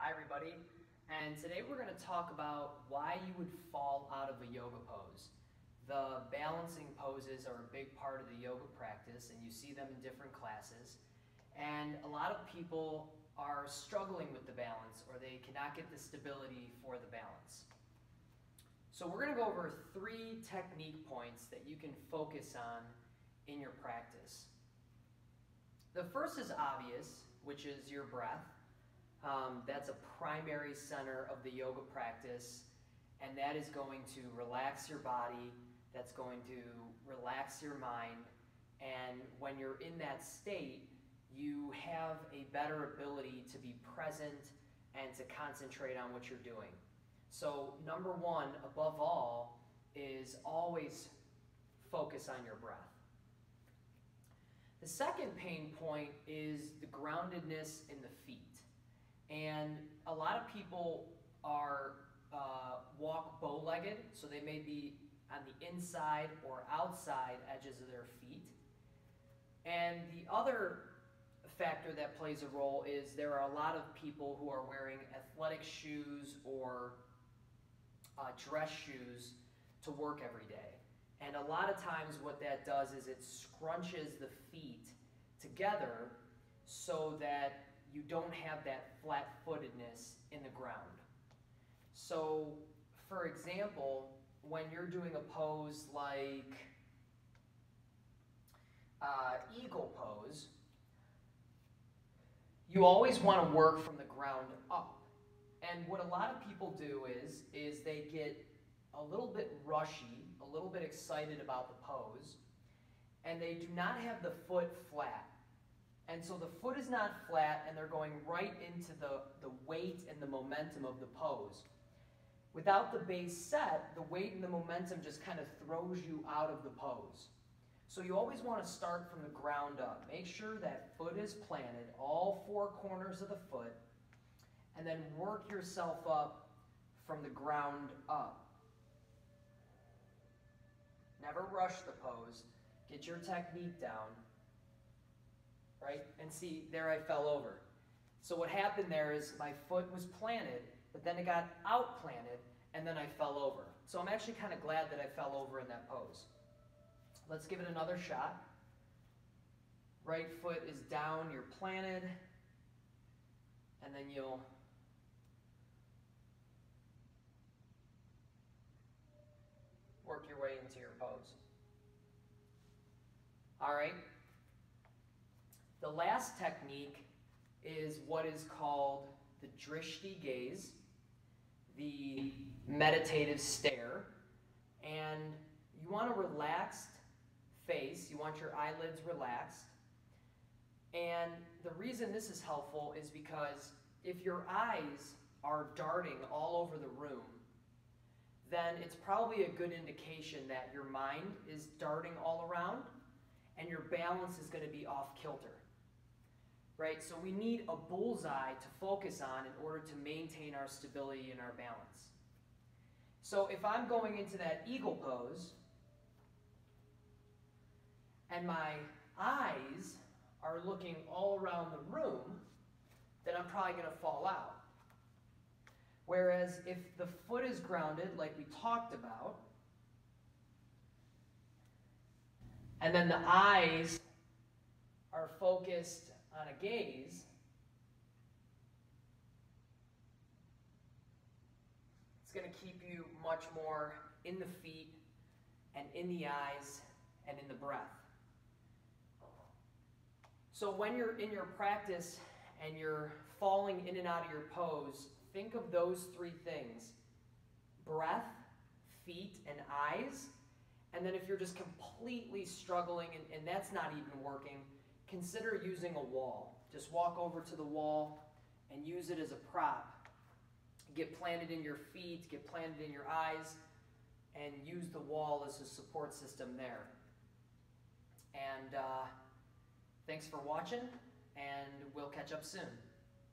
Hi everybody, and today we're going to talk about why you would fall out of a yoga pose. The balancing poses are a big part of the yoga practice, and you see them in different classes. And a lot of people are struggling with the balance, or they cannot get the stability for the balance. So we're going to go over 3 technique points that you can focus on in your practice. The first is obvious, which is your breath. That's a primary center of the yoga practice, and that is going to relax your body, that's going to relax your mind, and when you're in that state, you have a better ability to be present and to concentrate on what you're doing. So number 1, above all, is always focus on your breath. The second pain point is the groundedness in the feet. And a lot of people walk bow-legged, so they may be on the inside or outside edges of their feet. And the other factor that plays a role is there are a lot of people who are wearing athletic shoes or dress shoes to work every day. And a lot of times what that does is it scrunches the feet together so that you don't have that flat-footedness in the ground. So, for example, when you're doing a pose like eagle pose, you always want to work from the ground up. And what a lot of people do is they get a little bit rushy, a little bit excited about the pose, and they do not have the foot flat. And so the foot is not flat, and they're going right into the weight and the momentum of the pose. Without the base set, the weight and the momentum just kind of throws you out of the pose. So you always want to start from the ground up. Make sure that foot is planted, all 4 corners of the foot, and then work yourself up from the ground up. Never rush the pose. Get your technique down. Right? And see, there I fell over. So what happened there is my foot was planted, but then it got out-planted, and then I fell over. So I'm actually kind of glad that I fell over in that pose. Let's give it another shot. Right foot is down, you're planted, and then you'll work your way into your pose. All right. The last technique is what is called the Drishti Gaze, the meditative stare. And you want a relaxed face, you want your eyelids relaxed. And the reason this is helpful is because if your eyes are darting all over the room, then it's probably a good indication that your mind is darting all around and your balance is going to be off kilter. Right? So we need a bullseye to focus on in order to maintain our stability and our balance. So if I'm going into that eagle pose and my eyes are looking all around the room, then I'm probably going to fall out. Whereas if the foot is grounded, like we talked about, and then the eyes are focused on a gaze, it's going to keep you much more in the feet and in the eyes and in the breath. So when you're in your practice and you're falling in and out of your pose, think of those 3 things: breath, feet, and eyes. And then if you're just completely struggling and that's not even working, consider using a wall. Just walk over to the wall and use it as a prop. Get planted in your feet, get planted in your eyes, and use the wall as a support system there. And thanks for watching, and we'll catch up soon.